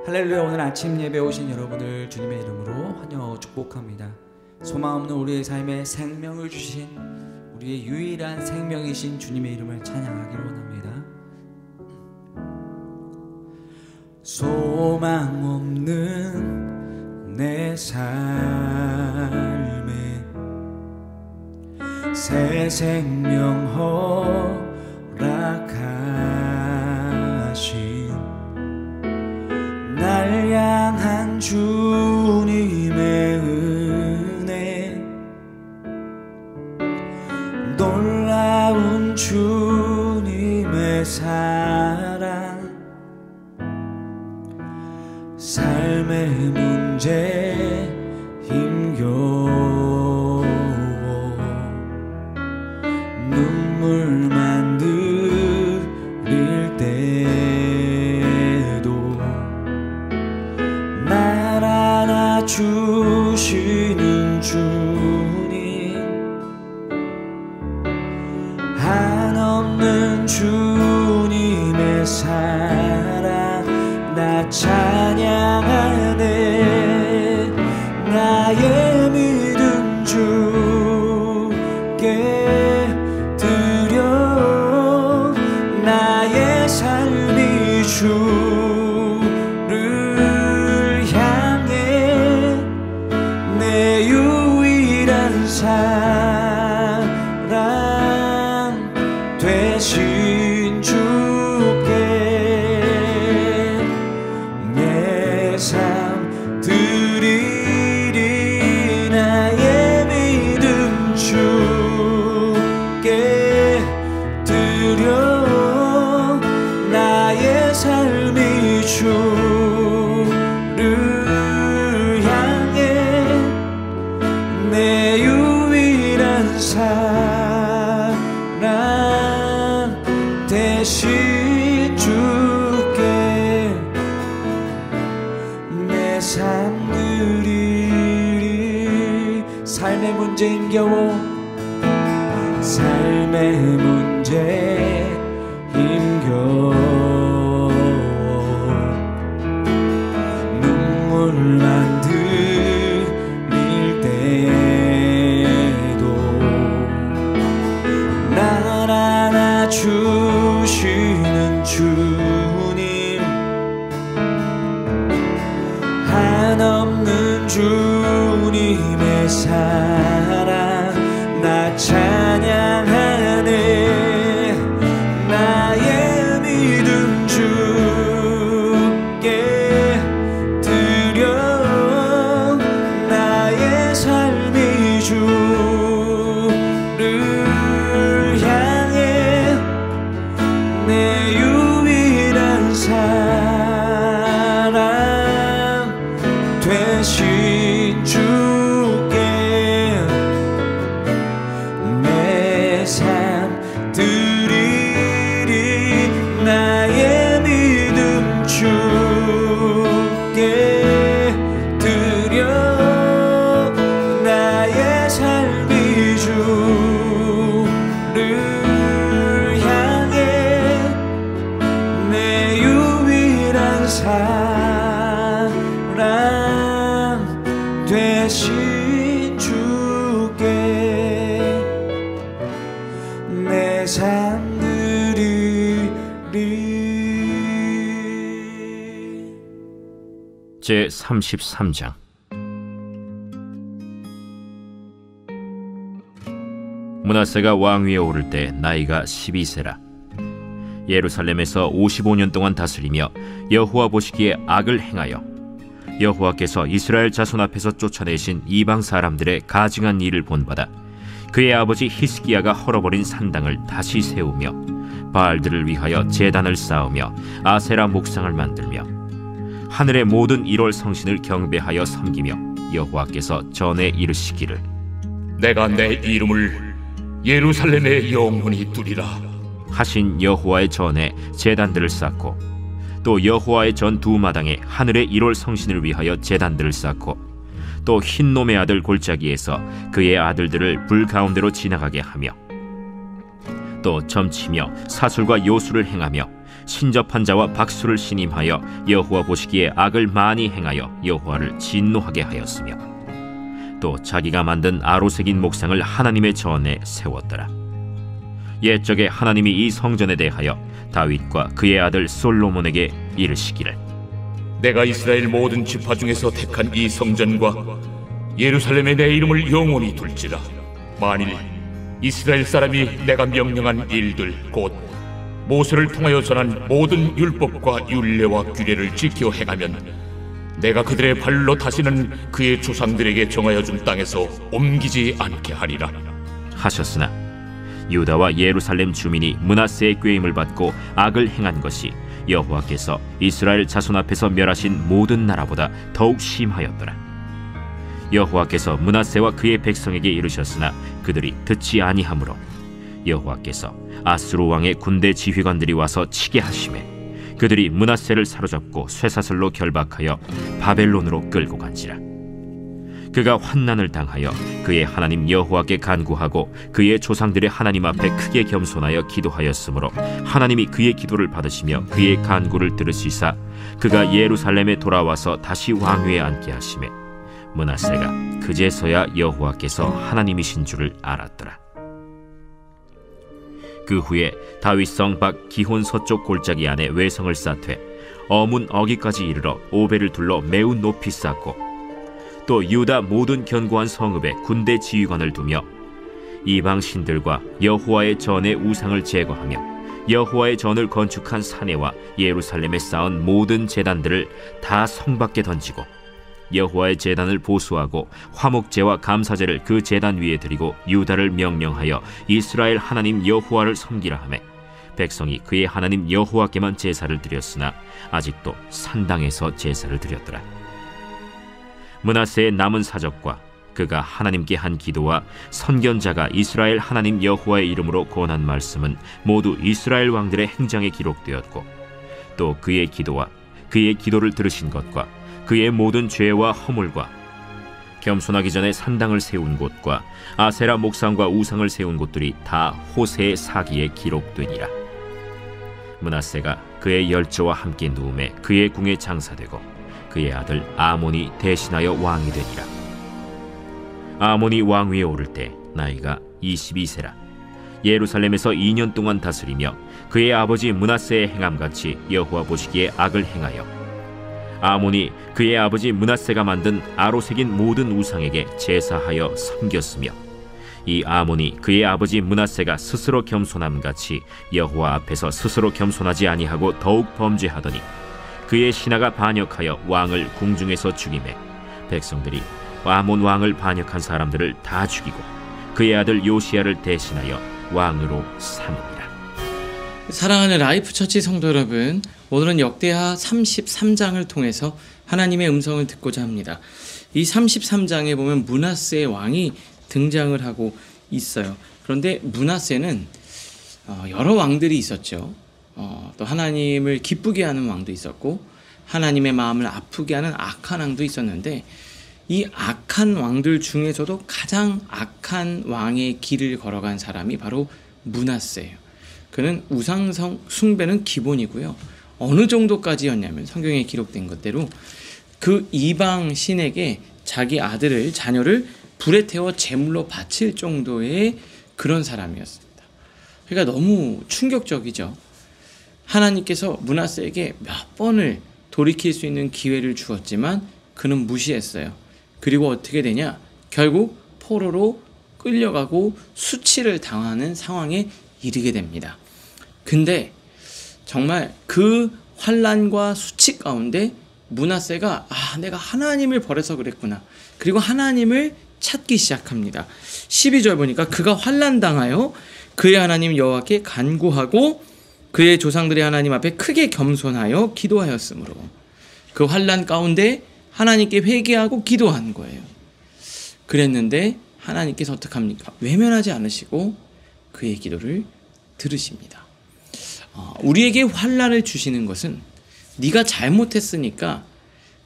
할렐루야. 오늘 아침 예배 오신 여러분을 주님의 이름으로 환영하고 축복합니다. 소망 없는 우리의 삶에 생명을 주신 우리의 유일한 생명이신 주님의 이름을 찬양하기를 원합니다. 소망 없는 내 삶에 새 생명 허락하신 날 향한 주님의 은혜, 놀라운 주님의 사랑, 삶의 문제 힘겨워 눈물만 흘릴 때도 날 안아주시는 주님, 한없는 주님의 사랑 나 찬양하네. 나의 믿음 주께 드려, 나의 삶이 주를 향해 내 유일한 사랑 되신 주께 내 삶 드리리. 나의 믿음 주께 드려, 나의 삶이 주를 향해 내 유일한 사랑 되신 주께 내 삶 드리리. 삶의 문제 힘겨워, 삶의 문제 힘겨워 눈물만 흘릴 때도 날 안아주시는 주님, 한없는 주님의 사랑 나 찬양하네. 나의 믿음 주께 드려, 나의 삶이 주를 향해 내 유일한 사랑 되신 주께 내 삶 드리리. 나의 믿음 주께 드려, 나의 삶이 주를 향해 내 유일한 사랑 되신 주께 내 삶 드리리. 제 33장. 므낫세가 왕위에 오를 때 나이가 12세라. 예루살렘에서 55년 동안 다스리며 여호와 보시기에 악을 행하여 여호와께서 이스라엘 자손 앞에서 쫓아내신 이방 사람들의 가증한 일을 본받아 그의 아버지 히스기야가 헐어버린 산당을 다시 세우며 바알들을 위하여 제단을 쌓으며 아세라 목상을 만들며 하늘의 모든 1월 성신을 경배하여 섬기며 여호와께서 전에 이르시기를 내가 내 이름을 예루살렘에 영원히 두리라 하신 여호와의 전에 제단들을 쌓고 또 여호와의 전 두 마당에 하늘의 1월 성신을 위하여 제단들을 쌓고 또 흰놈의 아들 골짜기에서 그의 아들들을 불 가운데로 지나가게 하며 또 점치며 사술과 요술을 행하며 신접한 자와 박수를 신임하여 여호와 보시기에 악을 많이 행하여 여호와를 진노하게 하였으며 또 자기가 만든 아로새긴 목상을 하나님의 전에 세웠더라. 옛적에 하나님이 이 성전에 대하여 다윗과 그의 아들 솔로몬에게 이르시기를 내가 이스라엘 모든 지파 중에서 택한 이 성전과 예루살렘에 내 이름을 영원히 둘지라. 만일 이스라엘 사람이 내가 명령한 일들 곧 모세를 통하여 전한 모든 율법과 율례와 규례를 지켜 행하면 내가 그들의 발로 다시는 그의 조상들에게 정하여 준 땅에서 옮기지 않게 하리라 하셨으나 유다와 예루살렘 주민이 므낫세의 꾀임을 받고 악을 행한 것이 여호와께서 이스라엘 자손 앞에서 멸하신 모든 나라보다 더욱 심하였더라. 여호와께서 므낫세와 그의 백성에게 이르셨으나 그들이 듣지 아니하므로 여호와께서 아수르 왕의 군대 지휘관들이 와서 치게 하시매 그들이 므낫세를 사로잡고 쇠사슬로 결박하여 바벨론으로 끌고 간지라. 그가 환난을 당하여 그의 하나님 여호와께 간구하고 그의 조상들의 하나님 앞에 크게 겸손하여 기도하였으므로 하나님이 그의 기도를 받으시며 그의 간구를 들으시사 그가 예루살렘에 돌아와서 다시 왕위에 앉게 하시매 므낫세가 그제서야 여호와께서 하나님이신 줄을 알았더라. 그 후에 다윗성 밖 기혼 서쪽 골짜기 안에 외성을 쌓되 어문 어기까지 이르러 오벨을 둘러 매우 높이 쌓고 또 유다 모든 견고한 성읍에 군대 지휘관을 두며 이방 신들과 여호와의 전의 우상을 제거하며 여호와의 전을 건축한 사내와 예루살렘에 쌓은 모든 제단들을 다 성 밖에 던지고 여호와의 제단을 보수하고 화목제와 감사제를 그 제단 위에 드리고 유다를 명령하여 이스라엘 하나님 여호와를 섬기라 하매 백성이 그의 하나님 여호와께만 제사를 드렸으나 아직도 산당에서 제사를 드렸더라. 므낫세의 남은 사적과 그가 하나님께 한 기도와 선견자가 이스라엘 하나님 여호와의 이름으로 권한 말씀은 모두 이스라엘 왕들의 행장에 기록되었고 또 그의 기도와 그의 기도를 들으신 것과 그의 모든 죄와 허물과 겸손하기 전에 산당을 세운 곳과 아세라 목상과 우상을 세운 곳들이 다 호세의 사기에 기록되니라. 므낫세가 그의 열조와 함께 누움에 그의 궁에 장사되고 그의 아들 아몬이 대신하여 왕이 되니라. 아몬이 왕위에 오를 때 나이가 22세라. 예루살렘에서 2년 동안 다스리며 그의 아버지 므낫세의 행함같이 여호와 보시기에 악을 행하여 아몬이 그의 아버지 므낫세가 만든 아로새긴 모든 우상에게 제사하여 섬겼으며 이 아몬이 그의 아버지 므낫세가 스스로 겸손함같이 여호와 앞에서 스스로 겸손하지 아니하고 더욱 범죄하더니 그의 신하가 반역하여 왕을 궁중에서 죽이매 백성들이 아몬 왕을 반역한 사람들을 다 죽이고 그의 아들 요시야를 대신하여 왕으로 삼으니라. 사랑하는 라이프 처치 성도 여러분, 오늘은 역대하 33장을 통해서 하나님의 음성을 듣고자 합니다. 이 33장에 보면 므낫세의 왕이 등장을 하고 있어요. 그런데 므낫세는 여러 왕들이 있었죠. 또 하나님을 기쁘게 하는 왕도 있었고 하나님의 마음을 아프게 하는 악한 왕도 있었는데 이 악한 왕들 중에서도 가장 악한 왕의 길을 걸어간 사람이 바로 므낫세예요. 그는 우상 숭배는 기본이고요. 어느 정도까지였냐면 성경에 기록된 것대로 그 이방 신에게 자기 아들을 자녀를 불에 태워 제물로 바칠 정도의 그런 사람이었습니다. 그러니까 너무 충격적이죠. 하나님께서 므낫세에게 몇 번을 돌이킬 수 있는 기회를 주었지만 그는 무시했어요. 그리고 어떻게 되냐? 결국 포로로 끌려가고 수치를 당하는 상황에 이르게 됩니다. 근데 정말 그 환난과 수치 가운데 므낫세가 내가 하나님을 버려서 그랬구나. 그리고 하나님을 찾기 시작합니다. 12절 보니까 그가 환난당하여 그의 하나님 여호와께 간구하고 그의 조상들의 하나님 앞에 크게 겸손하여 기도하였으므로 그 환난 가운데 하나님께 회개하고 기도한 거예요. 그랬는데 하나님께서 어떡합니까? 외면하지 않으시고 그의 기도를 들으십니다. 우리에게 환난을 주시는 것은 네가 잘못했으니까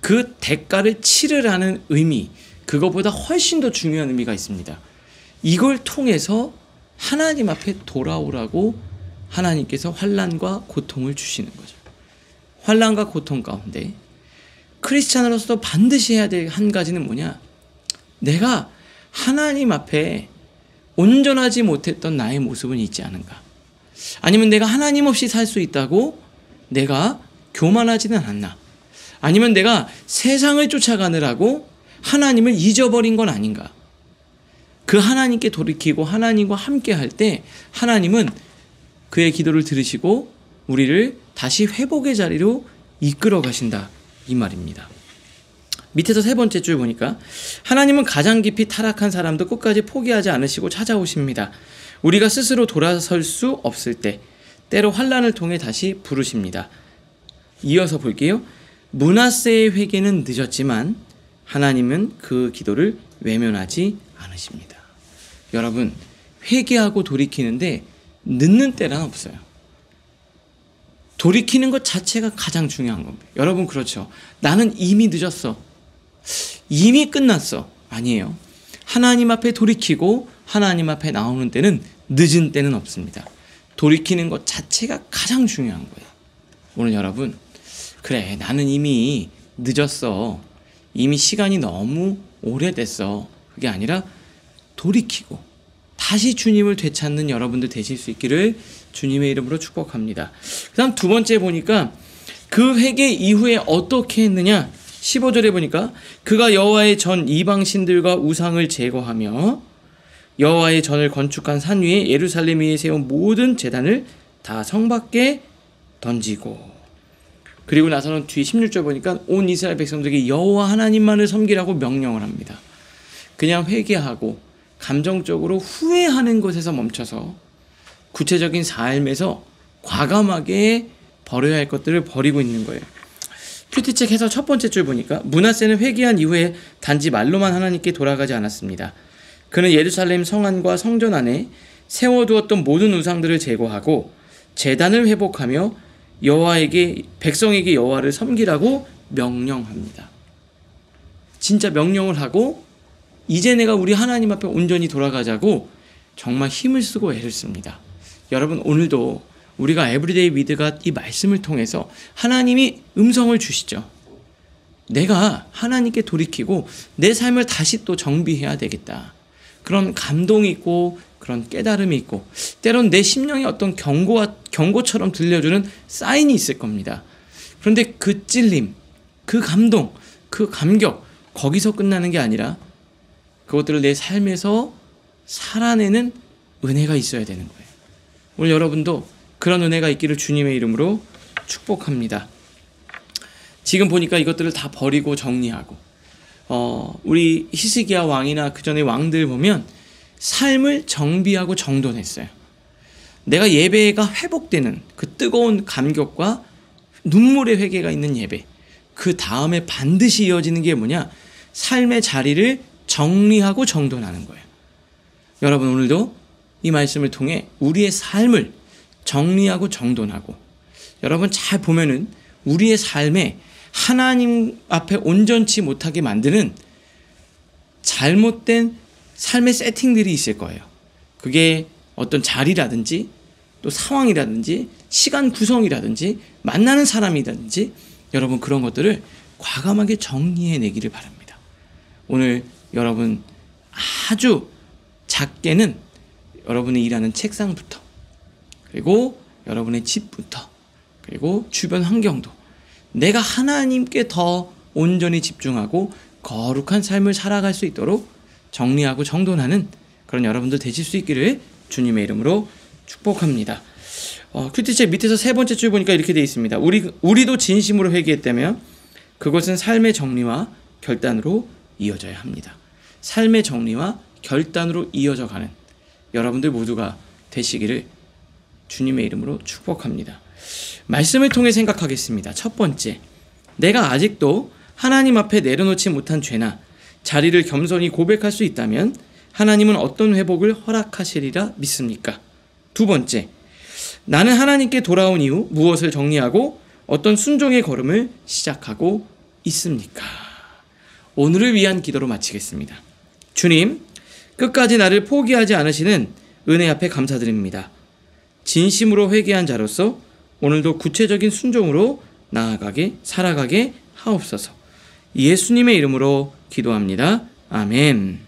그 대가를 치르라는 의미, 그거보다 훨씬 더 중요한 의미가 있습니다. 이걸 통해서 하나님 앞에 돌아오라고 하나님께서 환난과 고통을 주시는 거죠. 환난과 고통 가운데 크리스찬으로서 반드시 해야 될 한 가지는 뭐냐? 내가 하나님 앞에 온전하지 못했던 나의 모습은 있지 않은가? 아니면 내가 하나님 없이 살 수 있다고 내가 교만하지는 않나? 아니면 내가 세상을 쫓아가느라고 하나님을 잊어버린 건 아닌가? 그 하나님께 돌이키고 하나님과 함께 할 때 하나님은 그의 기도를 들으시고 우리를 다시 회복의 자리로 이끌어 가신다, 이 말입니다. 밑에서 세 번째 줄 보니까 하나님은 가장 깊이 타락한 사람도 끝까지 포기하지 않으시고 찾아오십니다. 우리가 스스로 돌아설 수 없을 때 때로 환난을 통해 다시 부르십니다. 이어서 볼게요. 므낫세의 회개는 늦었지만 하나님은 그 기도를 외면하지 않으십니다. 여러분, 회개하고 돌이키는데 늦는 때란 없어요. 돌이키는 것 자체가 가장 중요한 겁니다. 여러분, 그렇죠. 나는 이미 늦었어. 이미 끝났어. 아니에요. 하나님 앞에 돌이키고 하나님 앞에 나오는 때는 늦은 때는 없습니다. 돌이키는 것 자체가 가장 중요한 거예요. 오늘 여러분, 그래, 나는 이미 늦었어. 이미 시간이 너무 오래됐어. 그게 아니라 돌이키고 다시 주님을 되찾는 여러분들 되실 수 있기를 주님의 이름으로 축복합니다. 그 다음 두 번째 보니까 그 회개 이후에 어떻게 했느냐? 15절에 보니까 그가 여호와의 전 이방신들과 우상을 제거하며 여호와의 전을 건축한 산 위에 예루살렘 위에 세운 모든 제단을 다 성 밖에 던지고, 그리고 나서는 뒤 16절 보니까 온 이스라엘 백성들에게 여호와 하나님만을 섬기라고 명령을 합니다. 그냥 회개하고 감정적으로 후회하는 것에서 멈춰서 구체적인 삶에서 과감하게 버려야 할 것들을 버리고 있는 거예요. 큐티책 해설 첫 번째 줄 보니까 므낫세는 회개한 이후에 단지 말로만 하나님께 돌아가지 않았습니다. 그는 예루살렘 성안과 성전 안에 세워두었던 모든 우상들을 제거하고 제단을 회복하며 백성에게 여호와를 섬기라고 명령합니다. 진짜 명령을 하고 이제 내가 우리 하나님 앞에 온전히 돌아가자고 정말 힘을 쓰고 애를 씁니다. 여러분, 오늘도 우리가 에브리데이 위드가 이 말씀을 통해서 하나님이 음성을 주시죠. 내가 하나님께 돌이키고 내 삶을 다시 또 정비해야 되겠다. 그런 감동이 있고 그런 깨달음이 있고 때론 내 심령에 어떤 경고처럼 들려주는 사인이 있을 겁니다. 그런데 그 찔림, 그 감동, 그 감격, 거기서 끝나는 게 아니라 그것들을 내 삶에서 살아내는 은혜가 있어야 되는 거예요. 오늘 여러분도 그런 은혜가 있기를 주님의 이름으로 축복합니다. 지금 보니까 이것들을 다 버리고 정리하고 우리 히스기야 왕이나 그 전에 왕들 보면 삶을 정비하고 정돈했어요. 내가 예배가 회복되는 그 뜨거운 감격과 눈물의 회개가 있는 예배, 그 다음에 반드시 이어지는 게 뭐냐? 삶의 자리를 정리하고 정돈하는 거예요. 여러분, 오늘도 이 말씀을 통해 우리의 삶을 정리하고 정돈하고, 여러분 잘 보면은 우리의 삶에 하나님 앞에 온전치 못하게 만드는 잘못된 삶의 세팅들이 있을 거예요. 그게 어떤 자리라든지 또 상황이라든지 시간 구성이라든지 만나는 사람이라든지, 여러분 그런 것들을 과감하게 정리해내기를 바랍니다. 오늘 여러분 아주 작게는 여러분이 일하는 책상부터, 그리고 여러분의 집부터, 그리고 주변 환경도 내가 하나님께 더 온전히 집중하고 거룩한 삶을 살아갈 수 있도록 정리하고 정돈하는 그런 여러분들 되실 수 있기를 주님의 이름으로 축복합니다. 큐티책 밑에서 세 번째 줄 보니까 이렇게 되어 있습니다. 우리도 진심으로 회개했다면 그것은 삶의 정리와 결단으로 이어져야 합니다. 삶의 정리와 결단으로 이어져 가는 여러분들 모두가 되시기를 주님의 이름으로 축복합니다. 말씀을 통해 생각하겠습니다. 첫 번째, 내가 아직도 하나님 앞에 내려놓지 못한 죄나 자리를 겸손히 고백할 수 있다면 하나님은 어떤 회복을 허락하시리라 믿습니까? 두 번째, 나는 하나님께 돌아온 이후 무엇을 정리하고 어떤 순종의 걸음을 시작하고 있습니까? 오늘을 위한 기도로 마치겠습니다. 주님, 끝까지 나를 포기하지 않으시는 은혜 앞에 감사드립니다. 진심으로 회개한 자로서 오늘도 구체적인 순종으로 살아가게 하옵소서. 예수님의 이름으로 기도합니다. 아멘.